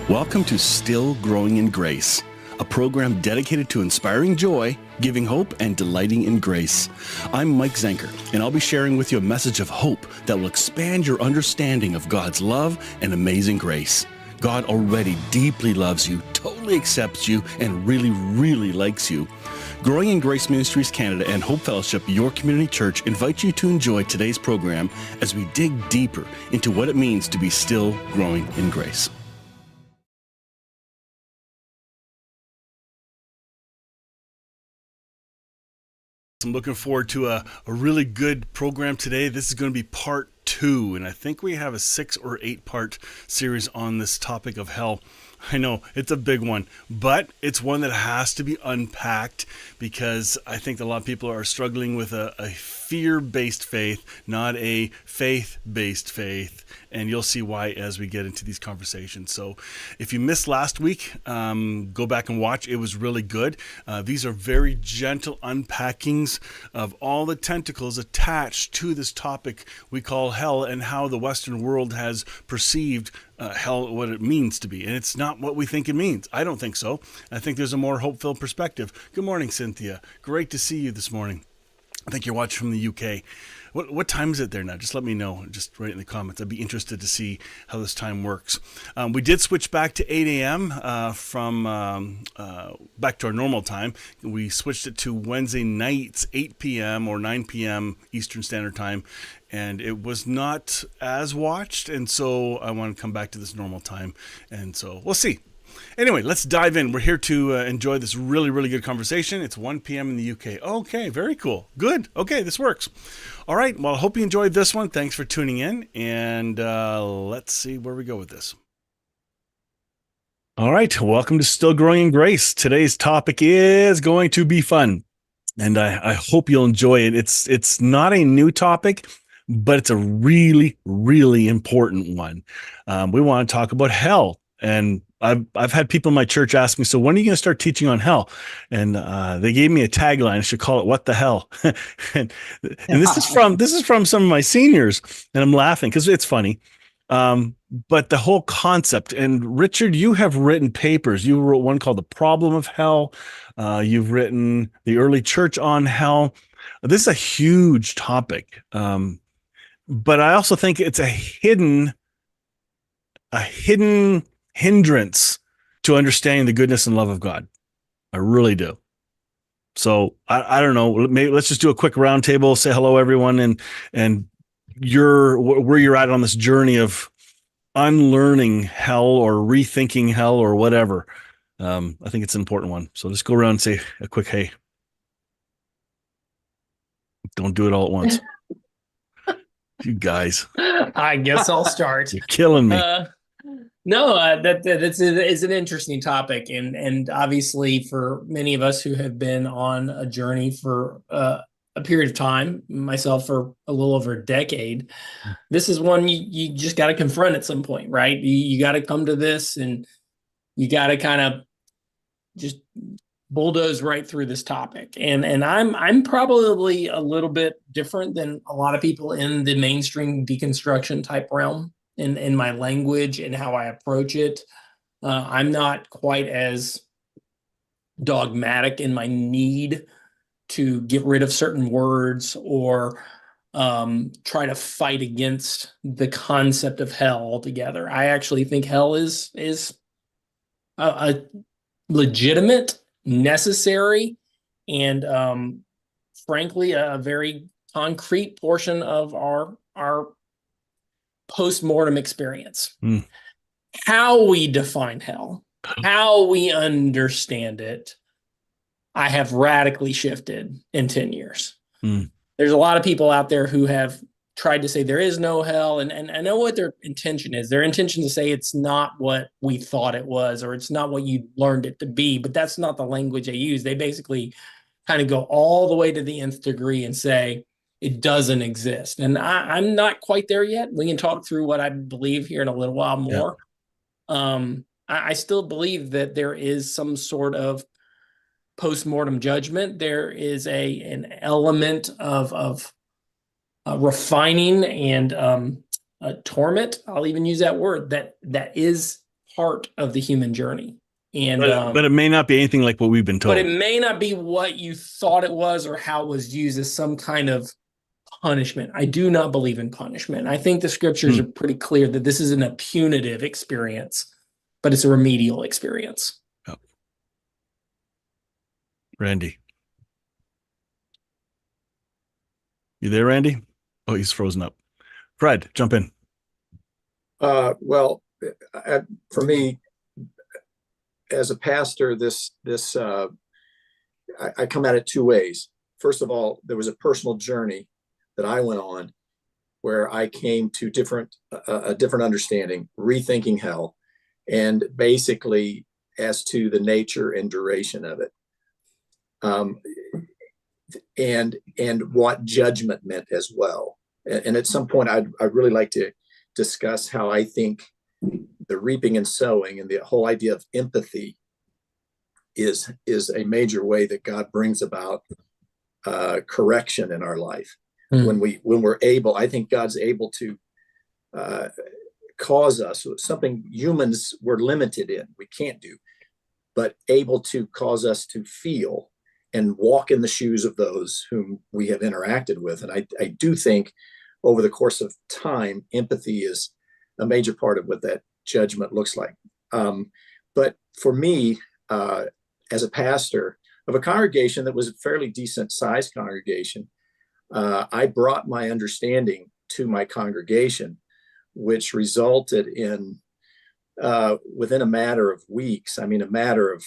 Welcome to Still Growing in Grace, a program dedicated to inspiring joy, giving hope, and delighting in grace. I'm Mike Zenker, and I'll be sharing with you a message of hope that will expand your understanding of God's love and amazing grace. God already deeply loves you, totally accepts you, and really, really likes you. Growing in Grace Ministries Canada and Hope Fellowship, your community church, invite you to enjoy today's program as we dig deeper into what it means to be still growing in grace. I'm looking forward to a really good program today. This is going to be part 2, and I think we have a 6 or 8 part series on this topic of hell. I know it's a big one, but it's one that has to be unpacked because I think a lot of people are struggling with a fear-based faith, not a faith-based faith, and you'll see why as we get into these conversations. So if you missed last week, go back and watch. It was really good. These are very gentle unpackings of all the tentacles attached to this topic we call hell and how the Western world has perceived hell, what it means to be. And it's not what we think it means. I don't think so. I think there's a more hopeful perspective. Good morning, Cynthia. Great to see you this morning. I think you're watching from the UK. What time is it there now? Just let me know. Just write in the comments. I'd be interested to see how this time works. We did switch back to 8 a.m. From back to our normal time. We switched it to Wednesday nights, 8 p.m. or 9 p.m. Eastern Standard Time. And it was not as watched. And so I want to come back to this normal time. And so we'll see. Anyway, let's dive in. We're here to enjoy this really, really good conversation. It's 1 p.m. in the UK. Okay, very cool. Good. Okay, this works. All right, well, I hope you enjoyed this one. Thanks for tuning in, and let's see where we go with this. All right, welcome to Still Growing in Grace. Today's topic is going to be fun, and I hope you'll enjoy it. It's not a new topic, but it's a really, really important one. We want to talk about hell, and I've had people in my church ask me, so when are you going to start teaching on hell? And they gave me a tagline. I should call it "What the hell?" and this is from some of my seniors, and I'm laughing because it's funny. But the whole concept, and Richard, you have written papers. You wrote one called "The Problem of Hell." You've written "The Early Church on Hell." This is a huge topic, but I also think it's a hidden hindrance to understanding the goodness and love of God. I really do. So I don't know. Maybe let's just do a quick roundtable. Say hello, everyone, and where you're at on this journey of unlearning hell or rethinking hell or whatever. I think it's an important one. So just go around and say a quick hey. Don't do it all at once. You guys. I guess I'll start. You're killing me. No, that's an interesting topic, and obviously for many of us who have been on a journey for a period of time, myself for a little over a decade, this is one you just got to confront at some point, right? You got to come to this, and you got to kind of just bulldoze right through this topic. And I'm probably a little bit different than a lot of people in the mainstream deconstruction type realm. In my language and how I approach it. I'm not quite as dogmatic in my need to get rid of certain words or try to fight against the concept of hell altogether. I actually think hell is a legitimate, necessary, and frankly, a very concrete portion of our post-mortem experience. How we define hell, how we understand it, I have radically shifted in 10 years. There's a lot of people out there who have tried to say there is no hell, and I know what their intention is. Their intention to say it's not what we thought it was, or it's not what you learned it to be, but that's not the language they use. They basically kind of go all the way to the nth degree and say, it doesn't exist. And I'm not quite there yet. We can talk through what I believe here in a little while more. Yeah. I still believe that there is some sort of post-mortem judgment. There is an element of refining and torment. I'll even use that word, that is part of the human journey. And but it may not be anything like what we've been told. But it may not be what you thought it was, or how it was used as some kind of punishment. I do not believe in punishment. I think the scriptures are pretty clear that this isn't a punitive experience, but it's a remedial experience. Oh. Randy. You there, Randy? Oh, he's frozen up. Fred, jump in. Well, for me, as a pastor, I come at it two ways. First of all, there was a personal journey that I went on where I came to a different understanding, rethinking hell, and basically as to the nature and duration of it, and what judgment meant as well. And at some point, I'd really like to discuss how I think the reaping and sowing and the whole idea of empathy is a major way that God brings about correction in our life. When we're able, I think God's able to cause us something humans we're limited in, we can't do, but able to cause us to feel and walk in the shoes of those whom we have interacted with. And I do think over the course of time, empathy is a major part of what that judgment looks like. But for me, as a pastor of a congregation that was a fairly decent sized congregation, I brought my understanding to my congregation, which resulted in, within a matter of weeks, a matter of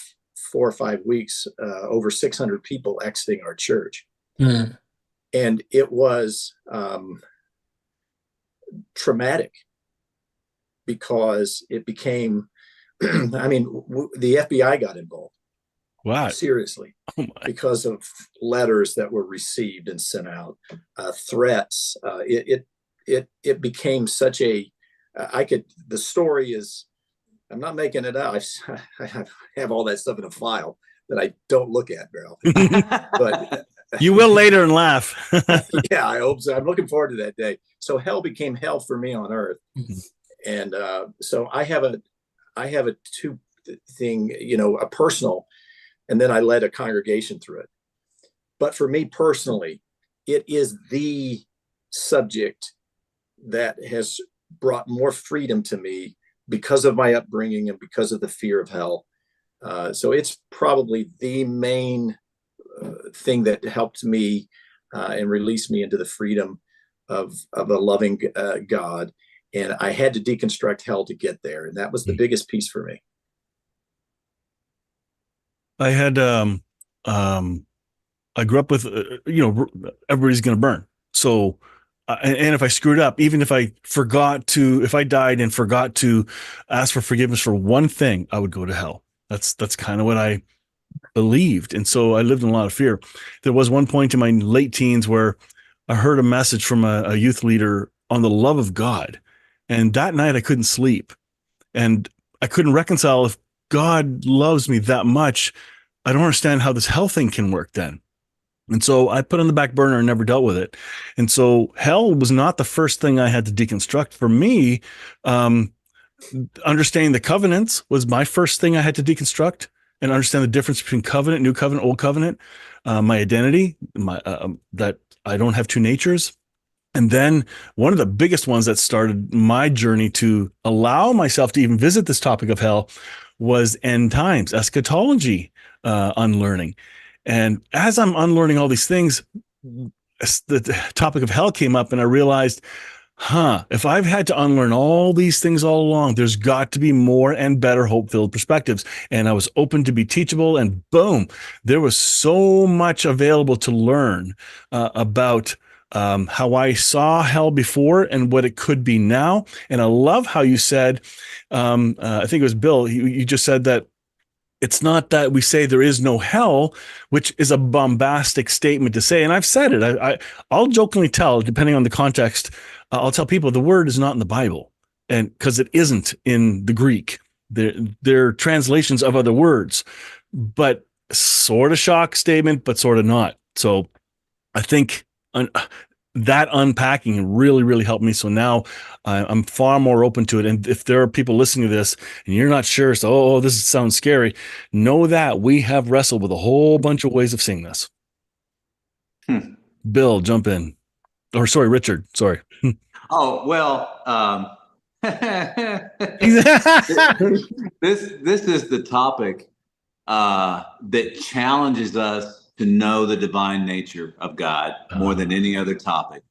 4 or 5 weeks, over 600 people exiting our church. And it was traumatic because it became, the FBI got involved. Wow. Seriously. Oh, because of letters that were received and sent out, threats. It became such a, the story is, I'm not making it up. I have all that stuff in a file that I don't look at very often. But you will later and laugh. Yeah, I hope so. I'm looking forward to that day. So hell became hell for me on earth. And so I have a two thing, a personal, and then I led a congregation through it. But for me personally, it is the subject that has brought more freedom to me because of my upbringing and because of the fear of hell. So it's probably the main thing that helped me and released me into the freedom of a loving God. And I had to deconstruct hell to get there. And that was the biggest piece for me. I had, I grew up with, everybody's going to burn. So, and if I screwed up, even if I died and forgot to ask for forgiveness for one thing, I would go to hell. That's kind of what I believed. And so I lived in a lot of fear. There was one point in my late teens where I heard a message from a youth leader on the love of God. And that night I couldn't sleep, and I couldn't reconcile, if God loves me that much, I don't understand how this hell thing can work then. And so I put it on the back burner and never dealt with it. And so hell was not the first thing I had to deconstruct. For me, understanding the covenants was my first thing I had to deconstruct, and understand the difference between covenant, new covenant, old covenant, my identity, that I don't have two natures. And then one of the biggest ones that started my journey to allow myself to even visit this topic of hell was end times, eschatology, unlearning. And as I'm unlearning all these things, the topic of hell came up, and I realized, if I've had to unlearn all these things all along, there's got to be more and better hope-filled perspectives. And I was open to be teachable, and boom, there was so much available to learn about how I saw hell before and what it could be now. And I love how you said, I think it was Bill, you just said that it's not that we say there is no hell, which is a bombastic statement to say. And I've said it. I'll jokingly tell, depending on the context, I'll tell people the word is not in the Bible, and because it isn't in the Greek. They're translations of other words, but sort of shock statement, but sort of not. So I think that unpacking really, really helped me. So now I'm far more open to it. And if there are people listening to this and you're not sure, so, oh, this sounds scary, know that we have wrestled with a whole bunch of ways of seeing this. Bill, jump in. Or sorry, Richard, sorry. Oh, well, this is the topic that challenges us to know the divine nature of God more than any other topic.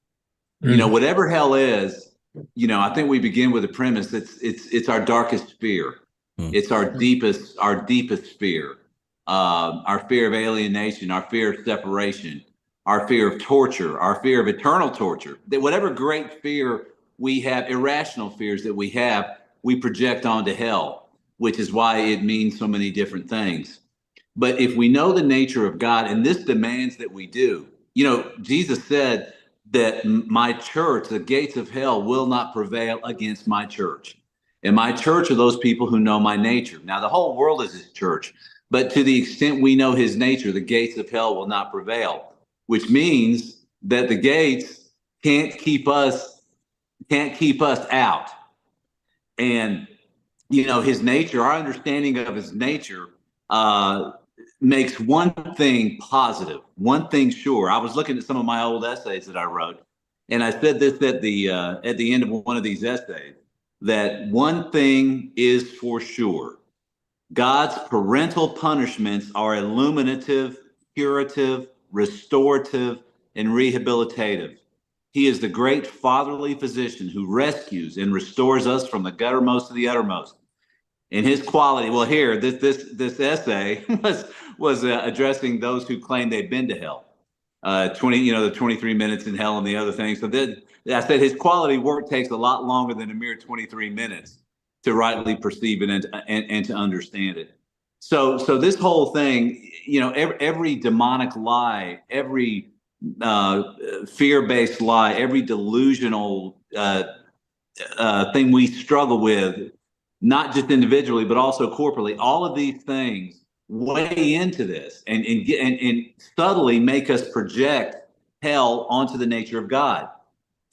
You know, whatever hell is, you know, I think we begin with a premise. It's our darkest fear. It's our deepest fear. Our fear of alienation, our fear of separation, our fear of torture, our fear of eternal torture. That whatever great fear we have, irrational fears that we have, we project onto hell, which is why it means so many different things. But if we know the nature of God, and this demands that we do, you know, Jesus said that my church, the gates of hell, will not prevail against my church. And my church are those people who know my nature. Now, the whole world is his church, but to the extent we know his nature, the gates of hell will not prevail, which means that the gates can't keep us out. And, you know, his nature, our understanding of his nature, makes one thing positive, one thing sure. I was looking at some of my old essays that I wrote, and I said this at the end of one of these essays, that one thing is for sure: God's parental punishments are illuminative, curative, restorative, and rehabilitative. He is the great fatherly physician who rescues and restores us from the guttermost to the uttermost. And his quality, well, here, this essay was addressing those who claim they've been to hell. 20, you know, the 23 minutes in hell and the other things. So then I said his quality work takes a lot longer than a mere 23 minutes to rightly perceive it and to understand it. So this whole thing, you know, every demonic lie, every fear-based lie, every delusional thing we struggle with, not just individually, but also corporately, all of these things weigh into this and subtly make us project hell onto the nature of God,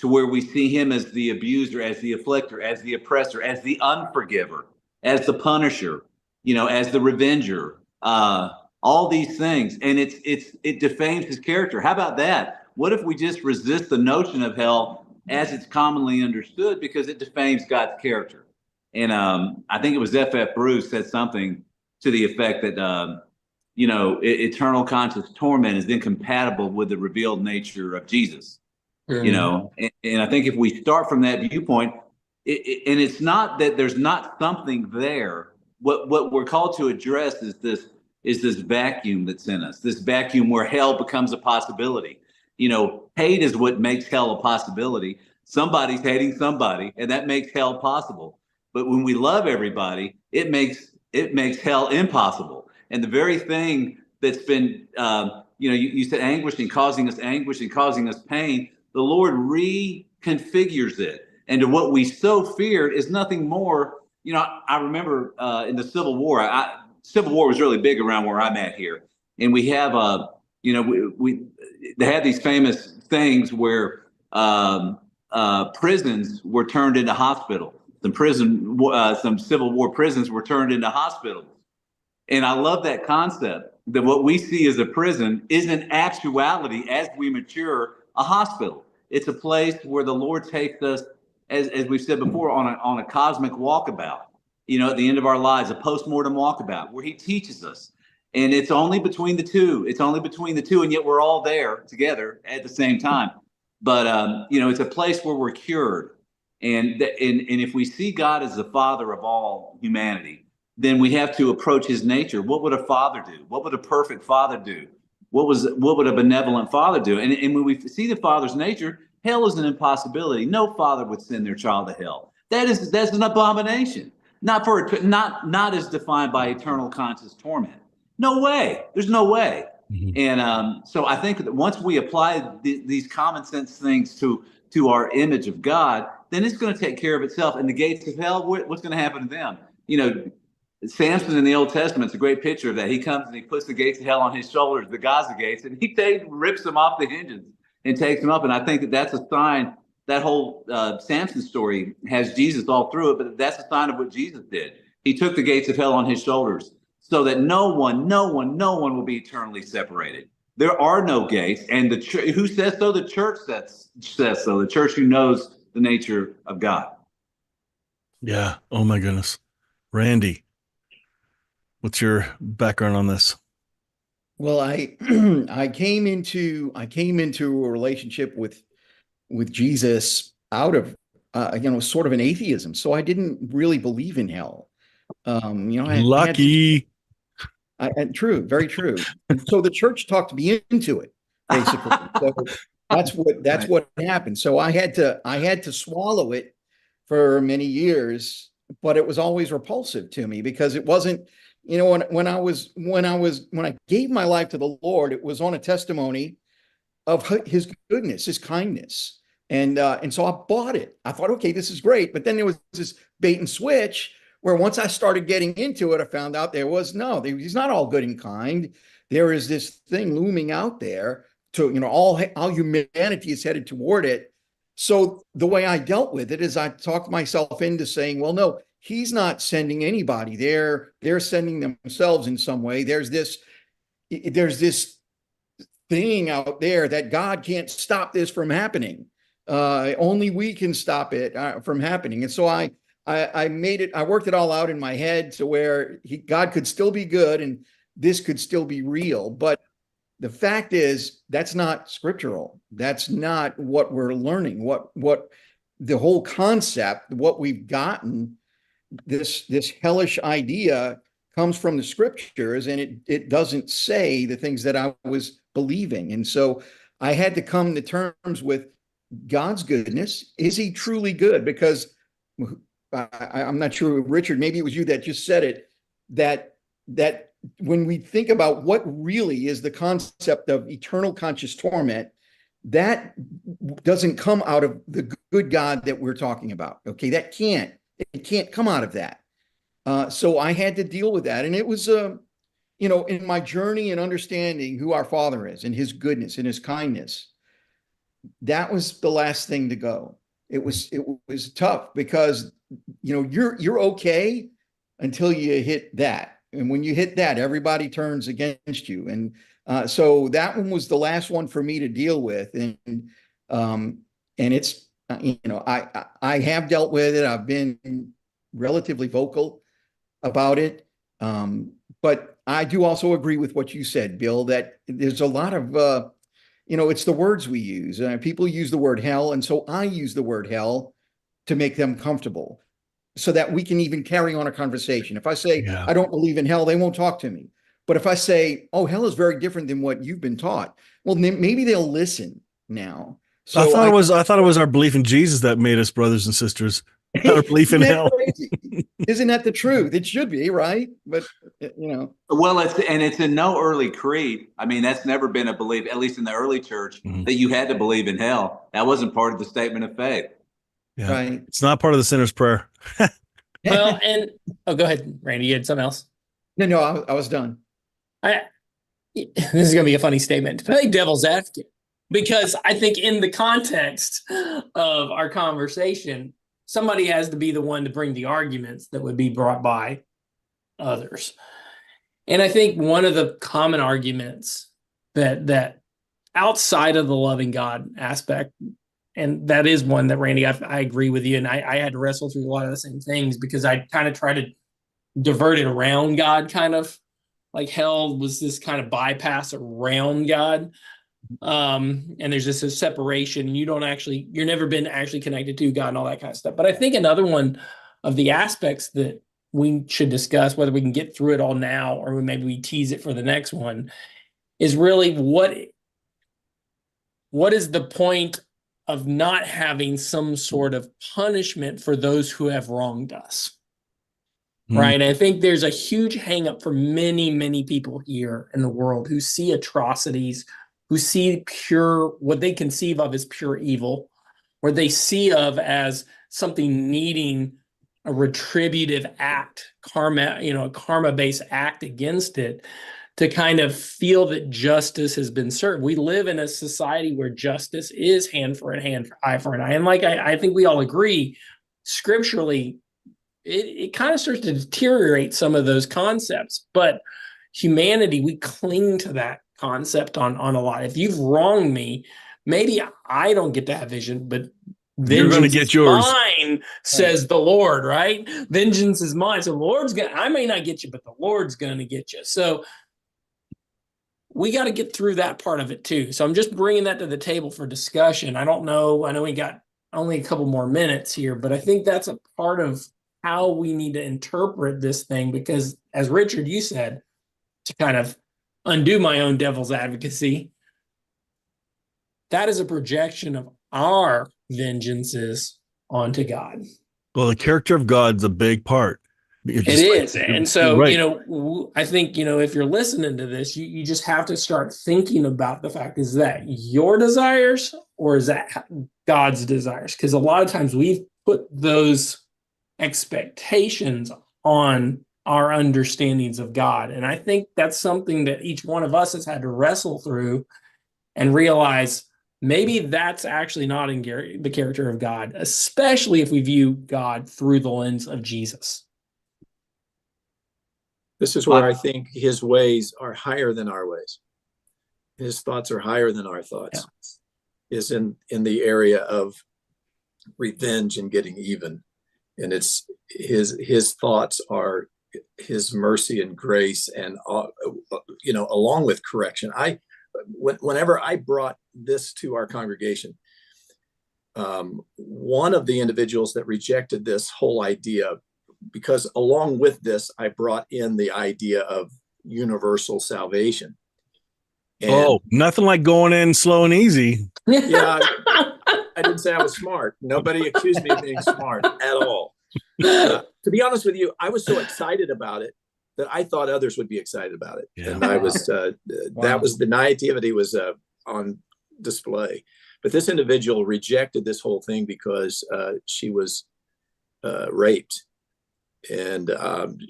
to where we see him as the abuser, as the afflictor, as the oppressor, as the unforgiver, as the punisher, you know, as the revenger, all these things. And it defames his character. How about that? What if we just resist the notion of hell as it's commonly understood, because it defames God's character? And I think it was F.F. Bruce said something to the effect that, you know, eternal conscious torment is incompatible with the revealed nature of Jesus. You know, and I think if we start from that viewpoint, and it's not that there's not something there. What we're called to address is this vacuum that's in us, this vacuum where hell becomes a possibility. You know, hate is what makes hell a possibility. Somebody's hating somebody, and that makes hell possible. But when we love everybody, it makes hell impossible. And the very thing that's been, you know, you said anguish and causing us pain, the Lord reconfigures it. And to what we so feared is nothing more. You know, I remember in the Civil War, Civil War was really big around where I'm at here. And we have, you know, they had these famous things where prisons were turned into hospitals. Some Civil War prisons were turned into hospitals. And I love that concept, that what we see as a prison is in actuality, as we mature, a hospital. It's a place where the Lord takes us, as we've said before, on a cosmic walkabout, you know, at the end of our lives, a postmortem walkabout, where he teaches us. And it's only between the two. And yet we're all there together at the same time. But, you know, it's a place where we're cured. And if we see God as the father of all humanity, then we have to approach his nature. What would a father do? What would a perfect father do? What would a benevolent father do? And when we see the father's nature, hell is an impossibility. No father would send their child to hell. That's an abomination. Not as defined by eternal conscious torment. No way. There's no way. Mm-hmm. And so I think that once we apply these common sense things to our image of God, then it's going to take care of itself. And the gates of hell, what's going to happen to them? You know, Samson in the Old Testament is a great picture of that. He comes and he puts the gates of hell on his shoulders, the Gaza gates, and he rips them off the hinges and takes him up. And I think that that's a sign. That whole Samson story has Jesus all through it, but that's a sign of what Jesus did. He took the gates of hell on his shoulders so that no one will be eternally separated. There are no gates. And who says so? The church says so. The church who knows the nature of God. Yeah. Oh my goodness. Randy, what's your background on this? Well, I I came into a relationship with Jesus out of sort of an atheism. So I didn't really believe in hell. Lucky. True, very true. And so the church talked me into it, basically. So that's what happened. So I had to swallow it for many years, but it was always repulsive to me because it wasn't, when I gave my life to the Lord, it was on a testimony of his goodness, his kindness. And so I bought it. I thought, okay, this is great. But then there was this bait and switch where once I started getting into it, I found out he's not all good and kind. There is this thing looming out there to, all humanity is headed toward it. So the way I dealt with it is I talked myself into saying, well, no, he's not sending anybody. They're sending themselves in some way. There's this thing out there that God can't stop this from happening. Only we can stop it from happening. And so I worked it all out in my head to where God could still be good and this could still be real. But the fact is, that's not scriptural. That's not what we're learning. What the whole concept, what we've gotten, this hellish idea comes from the scriptures, and it doesn't say the things that I was believing. And so I had to come to terms with God's goodness. Is he truly good? Because I'm not sure, Richard, maybe it was you that just said it, that when we think about what really is the concept of eternal conscious torment, that doesn't come out of the good God that we're talking about. Okay, it can't come out of that. So I had to deal with that. And it was, in my journey and understanding who our Father is and his goodness and his kindness, that was the last thing to go. It was tough because, you're okay until you hit that. And when you hit that, everybody turns against you. And so that one was the last one for me to deal with. And it's, I have dealt with it. I've been relatively vocal about it. But I do also agree with what you said, Bill, that there's a lot of, it's the words we use. People use the word hell. And so I use the word hell to make them comfortable so that we can even carry on a conversation. If I say, I don't believe in hell, they won't talk to me. But if I say, oh, hell is very different than what you've been taught, well, maybe they'll listen now. So I thought it was our belief in Jesus that made us brothers and sisters. Not our belief in hell. Isn't that the truth? It should be, right? But well, it's in no early creed. I mean, that's never been a belief, at least in the early church, that you had to believe in hell. That wasn't part of the statement of faith. Yeah. Right. It's not part of the sinner's prayer. Well, and go ahead, Randy. You had something else? No, I was done. This is going to be a funny statement. Play devil's advocate, because I think in the context of our conversation, somebody has to be the one to bring the arguments that would be brought by others. And I think one of the common arguments that outside of the loving God aspect, and that is one that, Randy, I agree with you. And I had to wrestle through a lot of the same things because I kind of try to divert it around God, kind of like hell was this kind of bypass around God. And there's just a separation, and you're never been actually connected to God and all that kind of stuff. But I think another one of the aspects that we should discuss, whether we can get through it all now or maybe we tease it for the next one, is really what is the point of not having some sort of punishment for those who have wronged us? Right. And I think there's a huge hang up for many, many people here in the world who see atrocities, who see what they conceive of as pure evil, or they see of as something needing a retributive act, karma, a karma-based act against it, to kind of feel that justice has been served. We live in a society where justice is hand for an hand, eye for an eye. And like I think we all agree, scripturally, it kind of starts to deteriorate some of those concepts. But humanity, we cling to that concept on a lot. If you've wronged me, maybe I don't get to have vision, but You're going to vengeance get is yours. mine, says the Lord, right? Vengeance is mine. So the Lord's gonna, I may not get you, but the Lord's gonna get you. So we got to get through that part of it too. So I'm just bringing that to the table for discussion. I don't know. I know we got only a couple more minutes here, but I think that's a part of how we need to interpret this thing, because as Richard, you said, to kind of undo my own devil's advocacy, that is a projection of our vengeances onto God. Well, the character of God's a big part. It is. And so, right. you know, I think, you know, if you're listening to this, you just have to start thinking about the fact, is that your desires or is that God's desires? Because a lot of times we've put those expectations on our understandings of God. And I think that's something that each one of us has had to wrestle through and realize maybe that's actually not in the character of God, especially if we view God through the lens of Jesus. This is where I think his ways are higher than our ways. His thoughts are higher than our thoughts. Yeah. Is in the area of revenge and getting even. And it's his thoughts are his mercy and grace, and you know, along with correction. Whenever I brought this to our congregation, one of the individuals that rejected this whole idea, because along with this, I brought in the idea of universal salvation. And nothing like going in slow and easy. Yeah, I didn't say I was smart. Nobody accused me of being smart at all. To be honest with you, I was so excited about it that I thought others would be excited about it. Yeah. And I was, that was the naivety was on display. But this individual rejected this whole thing because she was raped. And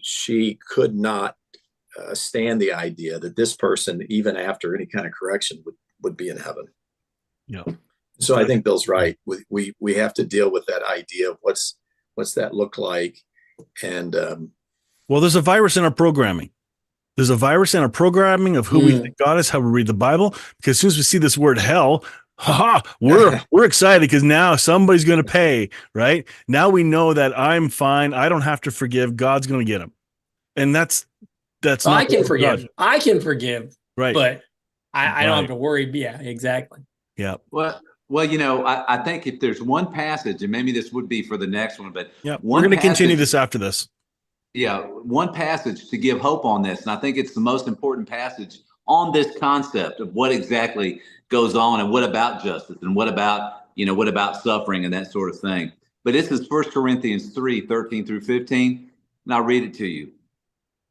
she could not stand the idea that this person, even after any kind of correction, would be in heaven. Yeah. So I think Bill's right. We have to deal with that idea of what's that look like. And well, there's a virus in our programming. There's a virus in our programming of who we think God is, how we read the Bible. Because as soon as we see this word hell, we're excited because now somebody's going to pay, right? Now we know that I'm fine. I don't have to forgive. God's going to get him. And that's not I can forgive. God. I can forgive. Right. But I don't have to worry. Yeah, exactly. Yeah. Well, you know, I think if there's one passage, and maybe this would be for the next one, but we're going to continue this after this. Yeah. One passage to give hope on this. And I think it's the most important passage on this concept of what exactly goes on and what about justice and what about suffering and that sort of thing. But this is 1 Corinthians 3:13 through 15. And I'll read it to you.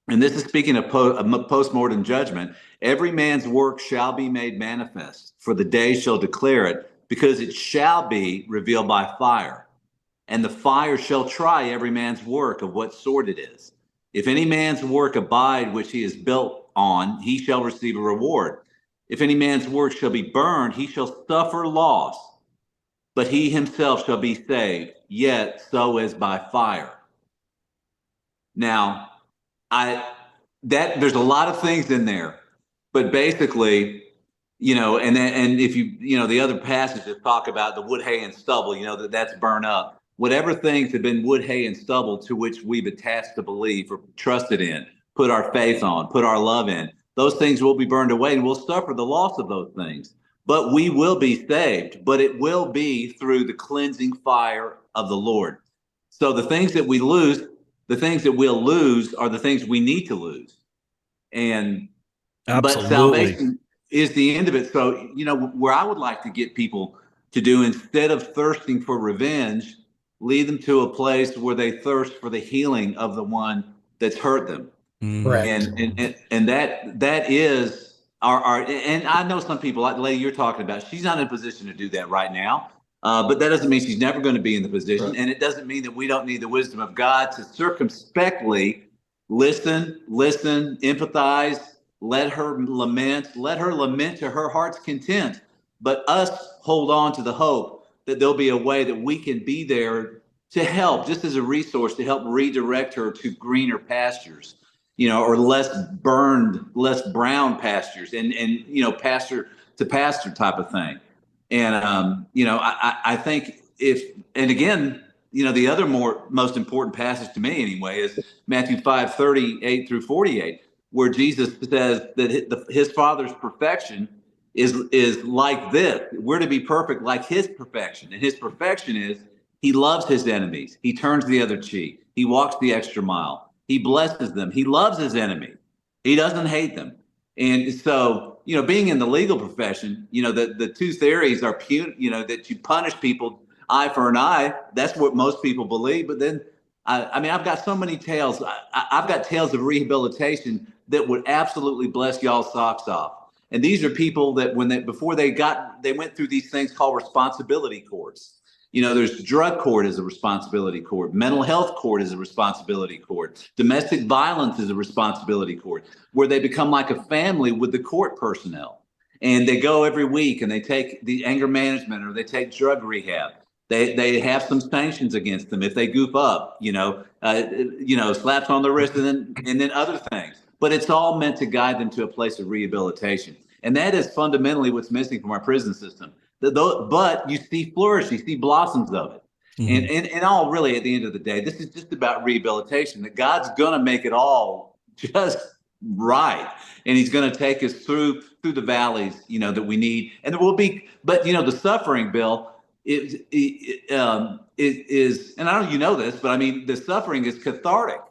And this is speaking of post-mortem judgment. Every man's work shall be made manifest, for the day shall declare it, because it shall be revealed by fire. And the fire shall try every man's work of what sort it is. If any man's work abide which he is built on, he shall receive a reward. If any man's work shall be burned, he shall suffer loss, but he himself shall be saved, yet so as by fire. Now, there's a lot of things in there, but basically, you know, and if the other passages talk about the wood, hay, and stubble, you know, that's burn up. Whatever things have been wood, hay, and stubble to which we've attached to believe or trusted in, put our faith on, put our love in, those things will be burned away and we'll suffer the loss of those things. But we will be saved, but it will be through the cleansing fire of the Lord. So the things that we lose, the things that we'll lose are the things we need to lose. And absolutely. But salvation is the end of it. So, you know, where I would like to get people to do, instead of thirsting for revenge, lead them to a place where they thirst for the healing of the one that's hurt them. Right. And that is our and I know some people, like the lady you're talking about, she's not in a position to do that right now. But that doesn't mean she's never going to be in the position. Right. And it doesn't mean that we don't need the wisdom of God to circumspectly listen, empathize, let her lament to her heart's content, but us hold on to the hope that there'll be a way that we can be there to help, just as a resource, to help redirect her to greener pastures, or less brown pastures, and pasture to pasture type of thing. And I think and again, the other most important passage to me anyway is Matthew 5:38 through 48, where Jesus says that his Father's perfection is like this. We're to be perfect like his perfection. And his perfection is he loves his enemies. He turns the other cheek. He walks the extra mile. He blesses them. He loves his enemy. He doesn't hate them. And so, being in the legal profession, the two theories are that you punish people eye for an eye. That's what most people believe. But then, I've got so many tales. I've got tales of rehabilitation that would absolutely bless y'all's socks off. And these are people that they went through these things called responsibility courts. There's drug court is a responsibility court. Mental health court is a responsibility court. Domestic violence is a responsibility court, where they become like a family with the court personnel. And they go every week and they take the anger management, or they take drug rehab. They have some sanctions against them if they goof up, slaps on the wrist and then other things. But it's all meant to guide them to a place of rehabilitation. And that is fundamentally what's missing from our prison system. But you see flourish, you see blossoms of it. Mm-hmm. And all really, at the end of the day, this is just about rehabilitation, that God's going to make it all just right. And he's going to take us through the valleys, that we need. And there will be, but, the suffering, Bill, is, and I don't know if you know this, but the suffering is cathartic.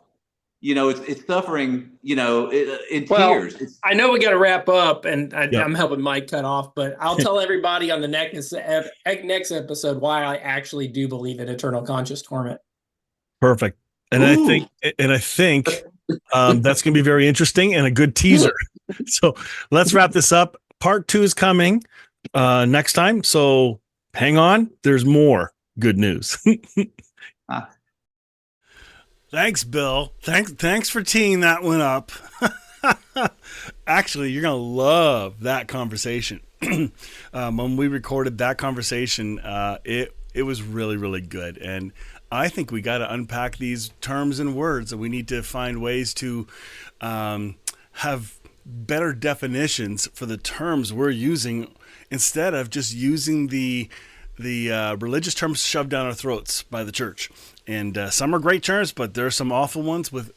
It's suffering, in tears. I know we got to wrap up, and I'm helping Mike cut off, but I'll tell everybody on the next episode why I actually do believe in eternal conscious torment. Perfect. And I think that's going to be very interesting and a good teaser. So let's wrap this up. Part 2 is coming next time. So hang on. There's more good news. Thanks, Bill. Thanks for teeing that one up. Actually, you're going to love that conversation. When we recorded that conversation, it was really, really good. And I think we got to unpack these terms and words, and we need to find ways to have better definitions for the terms we're using, instead of just using the religious terms shoved down our throats by the church. And some are great terms, but there are some awful ones. With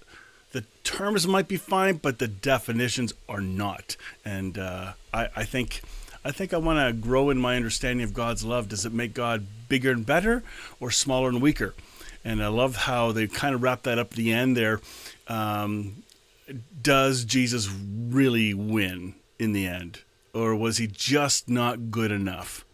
the terms might be fine, but the definitions are not. And I think I want to grow in my understanding of God's love. Does it make God bigger and better, or smaller and weaker? And I love how they kind of wrap that up at the end there. Does Jesus really win in the end, or was he just not good enough?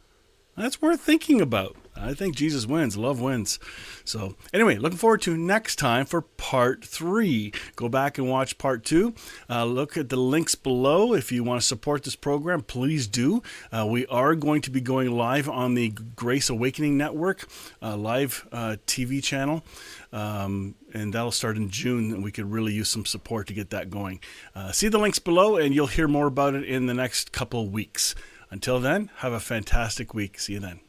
That's worth thinking about. I think Jesus wins. Love wins. So anyway, looking forward to next time for part 3. Go back and watch part 2. Look at the links below. If you want to support this program, please do. We are going to be going live on the Grace Awakening Network, live TV channel. And that'll start in June, and we could really use some support to get that going. See the links below, and you'll hear more about it in the next couple of weeks. Until then, have a fantastic week. See you then.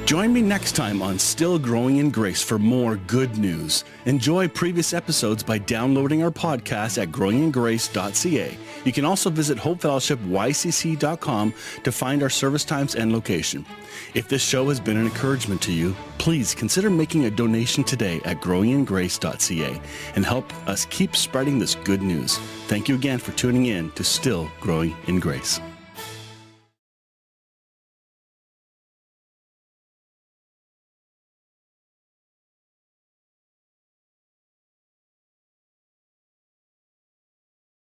Join me next time on Still Growing in Grace for more good news. Enjoy previous episodes by downloading our podcast at growingingrace.ca. You can also visit hopefellowshipycc.com to find our service times and location. If this show has been an encouragement to you, please consider making a donation today at growingingrace.ca and help us keep spreading this good news. Thank you again for tuning in to Still Growing in Grace.